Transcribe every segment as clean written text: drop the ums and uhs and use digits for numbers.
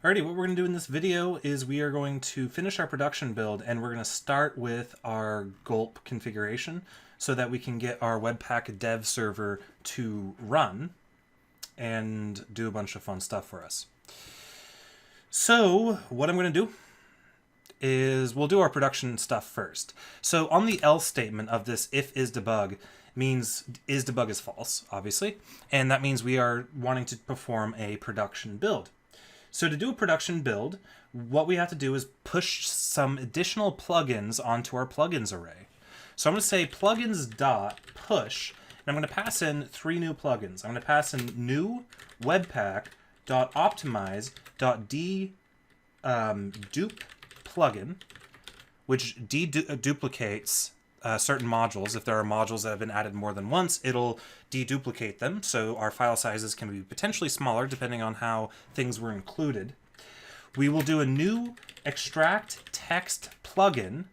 Alrighty, what we're going to do in this video is we are going to finish our production build, and we're going to start with our Gulp configuration so that we can get our Webpack dev server to run and do a bunch of fun stuff for us. So what I'm going to do is we'll do our production stuff first. So on the else statement of this if is debug means is debug is false, obviously, and that means we are wanting to perform a production build. So to do a production build, what we have to do is push some additional plugins onto our plugins array. So I'm going to say plugins.push, and I'm going to pass in 3 new plugins. I'm going to pass in new webpack.optimize.dedupe plugin, which deduplicates certain modules. If there are modules that have been added more than once, it'll deduplicate them, so our file sizes can be potentially smaller depending on how things were included. We will do a new extract text plugin,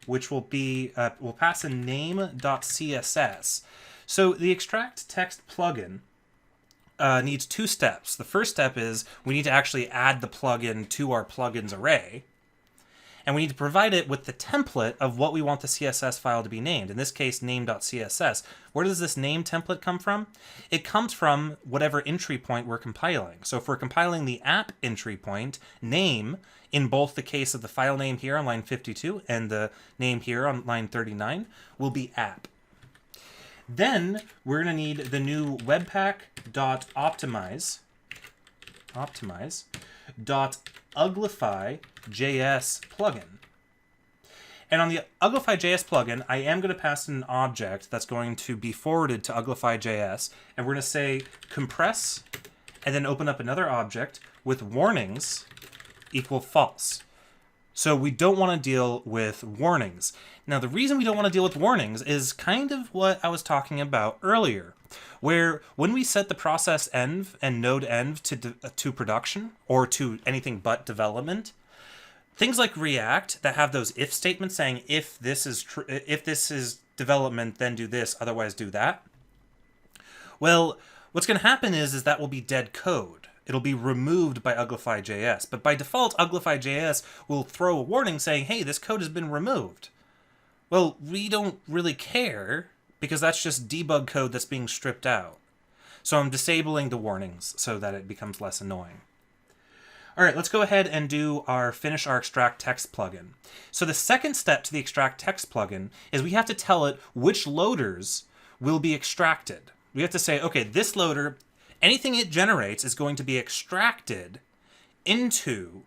which will be we'll pass in name.css. So the extract text plugin needs 2 steps. The first step is we need to actually add the plugin to our plugins array. And we need to provide it with the template of what we want the CSS file to be named. In this case, name.css. Where does this name template come from? It comes from whatever entry point we're compiling. So if we're compiling the app entry point, name, in both the case of the file name here on line 52 and the name here on line 39, will be app. Then we're going to need the new webpack.optimize.uglify.js plugin. And on the uglify.js plugin, I am going to pass in an object that's going to be forwarded to uglify.js, and we're going to say compress, and then open up another object with warnings equal false. So we don't want to deal with warnings. Now, the reason we don't want to deal with warnings is kind of what I was talking about earlier, where when we set the process env and node env to production or to anything but development, things like React that have those if statements saying if this is development, then do this, otherwise do that. Well, what's going to happen is that will be dead code. It'll be removed by uglify.js, but by default, uglify.js will throw a warning saying, hey, this code has been removed. Well, we don't really care because that's just debug code that's being stripped out. So I'm disabling the warnings so that it becomes less annoying. All right, let's go ahead and finish our extract text plugin. So the second step to the extract text plugin is we have to tell it which loaders will be extracted. We have to say, okay, this loader, anything it generates is going to be extracted into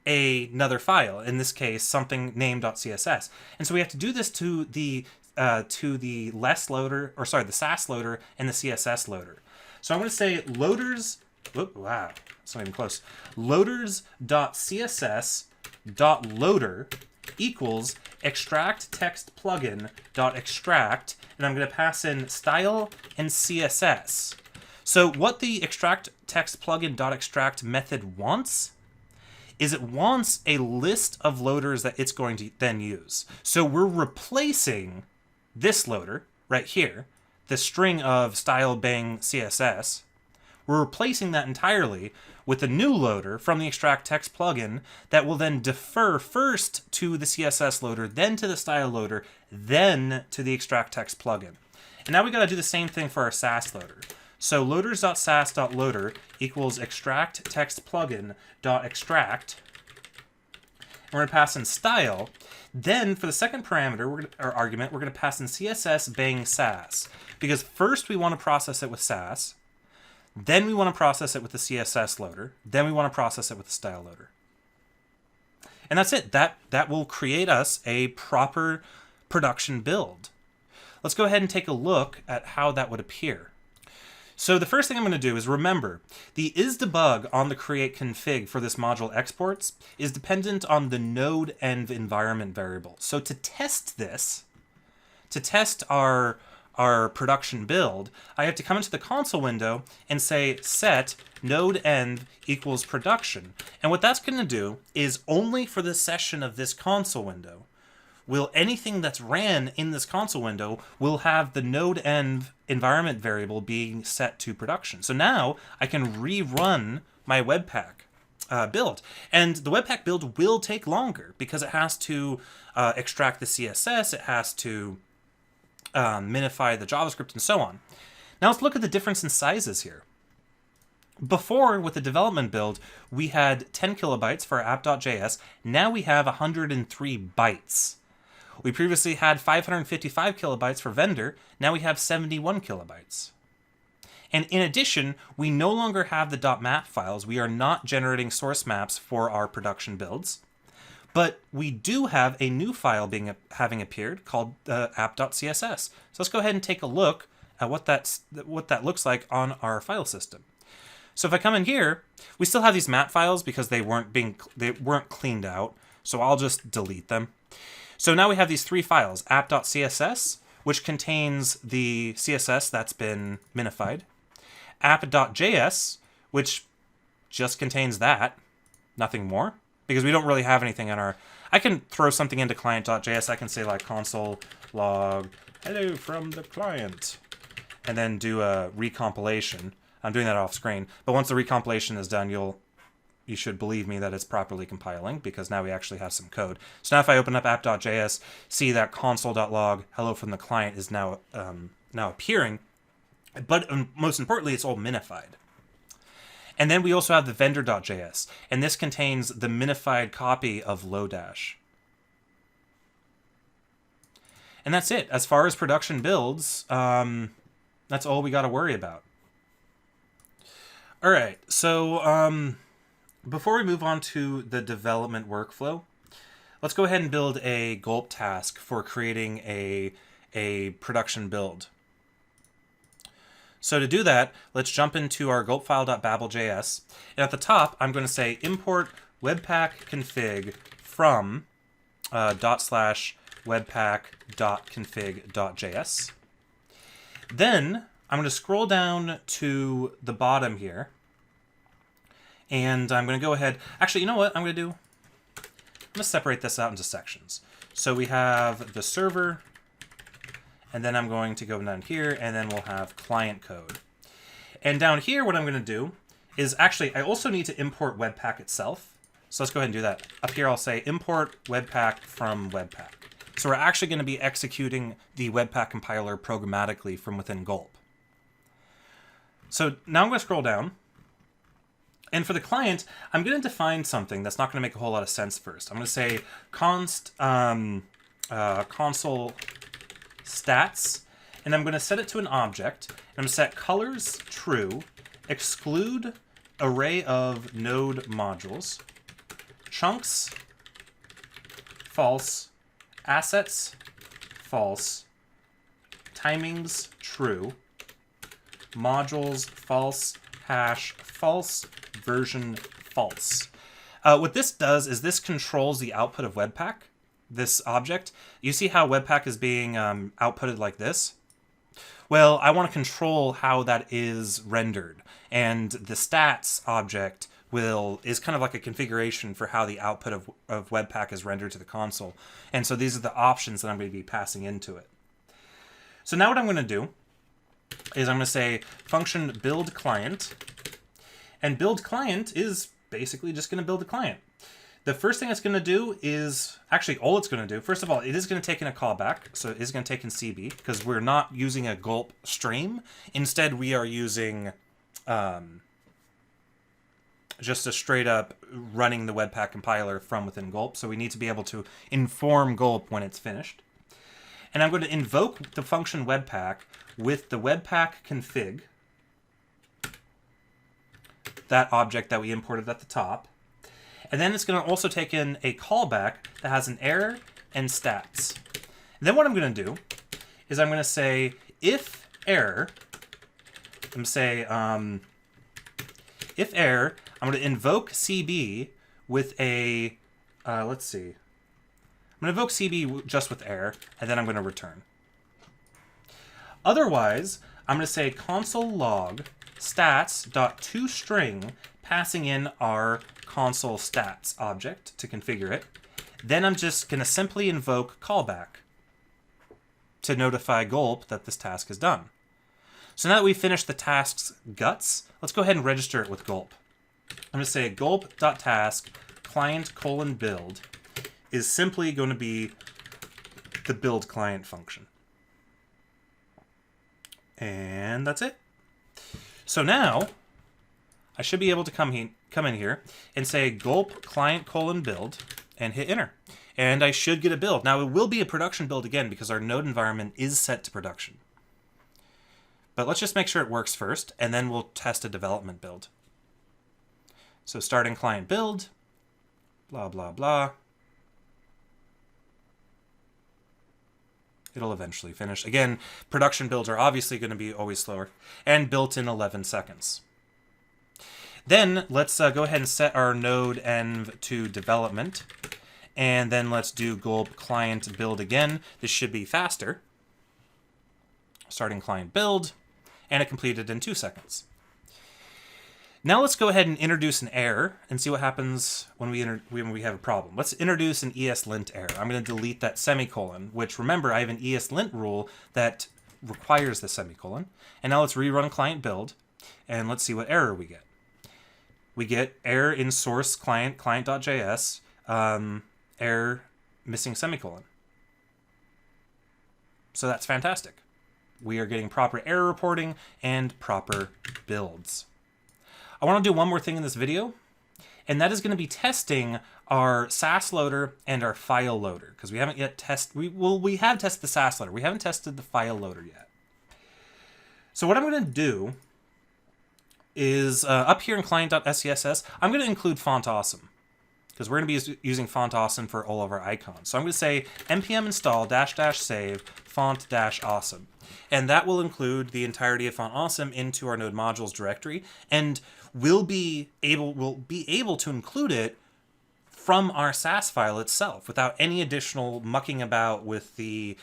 another file, in this case, something name.css. And so we have to do this to the less loader, or sorry, the SASS loader and the CSS loader. So I'm going to say loaders, wow, it's not even close. Loaders.css.loader equals extract text plugin dot extract, and I'm going to pass in style and CSS. So what the extract text plugin dot extract method wants is it wants a list of loaders that it's going to then use. So we're replacing this loader right here, the string of style bang CSS. We're replacing that entirely with a new loader from the extract text plugin that will then defer first to the CSS loader, then to the style loader, then to the extract text plugin. And now we got to do the same thing for our SASS loader. So loaders.sass.loader equals extract text plugin dot extract. We're going to pass in style. Then for the second parameter, or argument, we're going to pass in CSS bang sass, because first we want to process it with sass, then we want to process it with the CSS loader, then we want to process it with the style loader. And that's it. That will create us a proper production build. Let's go ahead and take a look at how that would appear. So the first thing I'm going to do is remember, the isDebug on the create config for this module exports is dependent on the node env environment variable. So to test this, to test our production build, I have to come into the console window and say set node env equals production. And what that's going to do is only for the session of this console window, will anything that's ran in this console window will have the node env environment variable being set to production. So now I can rerun my Webpack build. And the Webpack build will take longer because it has to extract the CSS, it has to minify the JavaScript, and so on. Now let's look at the difference in sizes here. Before, with the development build, we had 10 kilobytes for our app.js. Now we have 103 bytes. We previously had 555 kilobytes for vendor. Now we have 71 kilobytes. And in addition, we no longer have the .map files. We are not generating source maps for our production builds. But we do have a new file having appeared called app.css. So let's go ahead and take a look at what that looks like on our file system. So if I come in here, we still have these map files because they weren't cleaned out. So I'll just delete them. So now we have these three files: app.css, which contains the CSS that's been minified; app.js, which just contains that, nothing more, because we don't really have anything in our... I can throw something into client.js. I can say like console log hello from the client, and then do a recompilation. I'm doing that off screen, but once the recompilation is done, you should believe me that it's properly compiling, because now we actually have some code. So now if I open up app.js, see that console.log hello from the client is now appearing, but most importantly, it's all minified. And then we also have the vendor.js, and this contains the minified copy of Lodash. And that's it. As far as production builds, that's all we got to worry about. All right, so before we move on to the development workflow, let's go ahead and build a Gulp task for creating a production build. So to do that, let's jump into our gulp file.babel.js. And at the top, I'm going to say import webpack config from /webpack.config.js. Then I'm going to scroll down to the bottom here. And I'm going to go ahead. Actually, you know what I'm going to do? I'm going to separate this out into sections. So we have the server, and then I'm going to go down here, and then we'll have client code. And down here, what I'm going to do is actually, I also need to import Webpack itself. So let's go ahead and do that. Up here, I'll say import Webpack from Webpack. So we're actually going to be executing the Webpack compiler programmatically from within Gulp. So now I'm going to scroll down. And for the client, I'm going to define something that's not going to make a whole lot of sense first. I'm going to say const console stats, and I'm going to set it to an object. And I'm going to set colors true, exclude array of node modules, chunks false, assets false, timings true, modules false, hash false, version false. What this does is this controls the output of Webpack, this object. You see how Webpack is being outputted like this? Well, I want to control how that is rendered, and the stats object is kind of like a configuration for how the output of Webpack is rendered to the console. And so these are the options that I'm going to be passing into it. So now what I'm going to do is I'm going to say function build client, and build client is basically just going to build a client. The first thing it's going to do is, actually all it's going to do, first of all, it is going to take in a callback, so it is going to take in CB, because we're not using a Gulp stream. Instead, we are using just a straight up running the Webpack compiler from within Gulp, so we need to be able to inform Gulp when it's finished. And I'm going to invoke the function Webpack with the Webpack config, that object that we imported at the top. And then it's going to also take in a callback that has an error and stats. And then what I'm going to do is I'm going to say if error, I'm going to say if error, I'm going to invoke CB with a, let's see. I'm going to invoke CB just with error, and then I'm going to return. Otherwise, I'm going to say console log stats.toString, passing in our console stats object to configure it. Then I'm just going to simply invoke callback to notify Gulp that this task is done. So now that we've finished the task's guts, let's go ahead and register it with Gulp. I'm going to say gulp.task client::build is simply going to be the build client function. And that's it. So now I should be able to come in here and say gulp client::build and hit enter. And I should get a build. Now it will be a production build again because our node environment is set to production. But let's just make sure it works first, and then we'll test a development build. So starting client build, blah, blah, blah. It'll eventually finish. Again, production builds are obviously going to be always slower, and built in 11 seconds. Then let's go ahead and set our node env to development, and then let's do gulp client build again. This should be faster. Starting client build, and it completed in 2 seconds. Now let's go ahead and introduce an error and see what happens when we have a problem. Let's introduce an ESLint error. I'm going to delete that semicolon, which remember I have an ESLint rule that requires the semicolon. And now let's rerun client build, and let's see what error we get. We get error in source client.js, error missing semicolon. So that's fantastic. We are getting proper error reporting and proper builds. I want to do one more thing in this video, and that is going to be testing our SASS loader and our file loader, because we haven't yet tested, we have tested the SASS loader. We haven't tested the file loader yet. So what I'm going to do is up here in client.scss, I'm going to include font awesome, because we're going to be using font awesome for all of our icons. So I'm going to say npm install -- save font -awesome. And that will include the entirety of font awesome into our node modules directory, and we'll be able to include it from our SASS file itself without any additional mucking about with the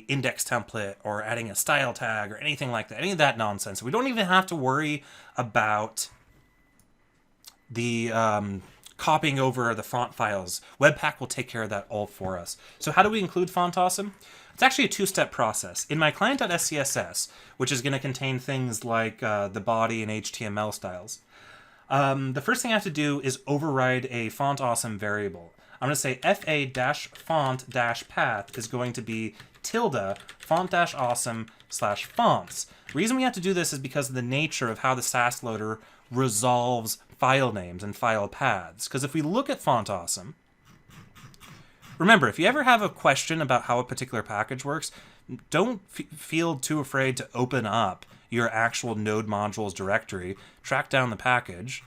index template or adding a style tag or anything like that, any of that nonsense. We don't even have to worry about the copying over the font files. Webpack will take care of that all for us. So how do we include font awesome? It's actually a two-step process. In my client.scss, which is going to contain things like the body and HTML styles, the first thing I have to do is override a font awesome variable. I'm going to say fa-font-path is going to be tilde font-awesome/fonts. The reason we have to do this is because of the nature of how the SASS loader resolves file names and file paths. Because if we look at font awesome, remember, if you ever have a question about how a particular package works, don't feel too afraid to open up your actual node modules directory, track down the package,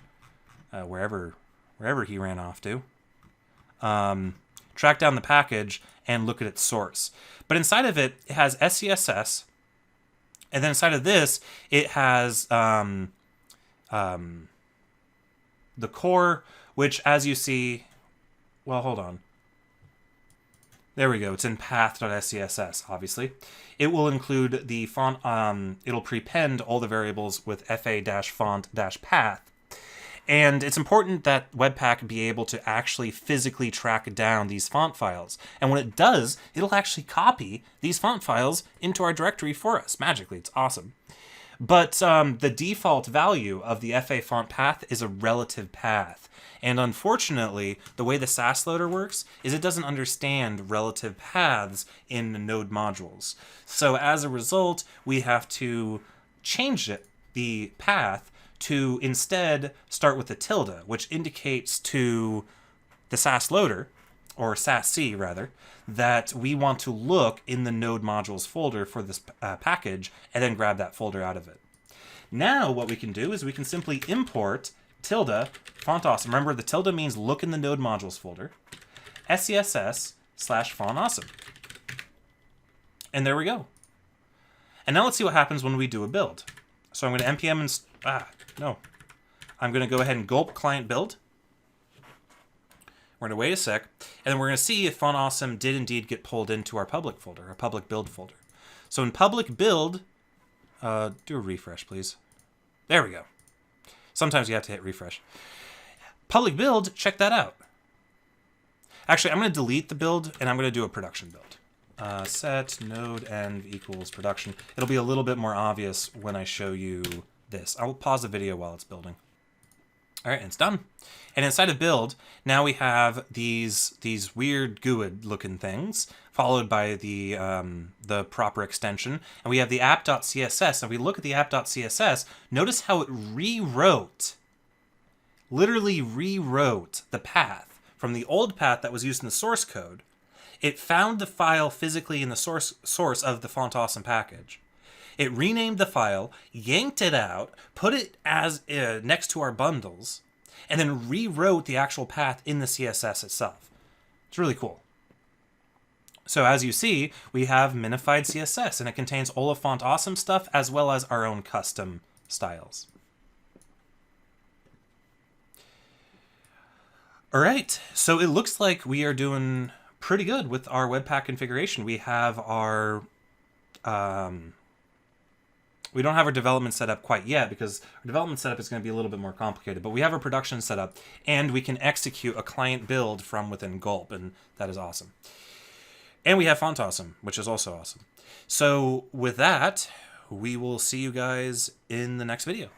wherever he ran off to, track down the package, and look at its source. But inside of it, it has SCSS, and then inside of this, it has the core, which, as you see, well, hold on. There we go. It's in path.scss, obviously. It will include the font, it'll prepend all the variables with fa-font-path. And it's important that Webpack be able to actually physically track down these font files. And when it does, it'll actually copy these font files into our directory for us. Magically, it's awesome. But the default value of the fa font path is a relative path. And unfortunately, the way the SASS loader works is it doesn't understand relative paths in node modules. So as a result, we have to change the path to instead start with a tilde, which indicates to the SASS loader, or SASS-C rather, that we want to look in the node modules folder for this package and then grab that folder out of it. Now what we can do is we can simply import tilde font awesome. Remember, the tilde means look in the node modules folder, SCSS/font awesome. And there we go. And now let's see what happens when we do a build. So I'm going to npm I'm going to go ahead and gulp client build. We're going to wait a sec, and then we're going to see if font awesome did indeed get pulled into our public folder, our public build folder. So in public build, do a refresh, please. There we go. Sometimes you have to hit refresh. Public build, check that out. Actually, I'm going to delete the build, and I'm going to do a production build. Set node env equals production. It'll be a little bit more obvious when I show you this. I will pause the video while it's building. All right, and it's done. And inside of build, now we have these weird GUID looking things, followed by the proper extension, and we have the app.css. And if we look at the app.css, notice how it literally rewrote the path from the old path that was used in the source code. It found the file physically in the source of the Font Awesome package. It renamed the file, yanked it out, put it as next to our bundles, and then rewrote the actual path in the CSS itself. It's really cool. So as you see, we have minified CSS, and it contains all of Font Awesome stuff as well as our own custom styles. All right, so it looks like we are doing pretty good with our Webpack configuration. We have our, we don't have our development setup quite yet because our development setup is going to be a little bit more complicated, but we have our production setup and we can execute a client build from within Gulp, and that is awesome. And we have Font Awesome, which is also awesome. So with that, we will see you guys in the next video.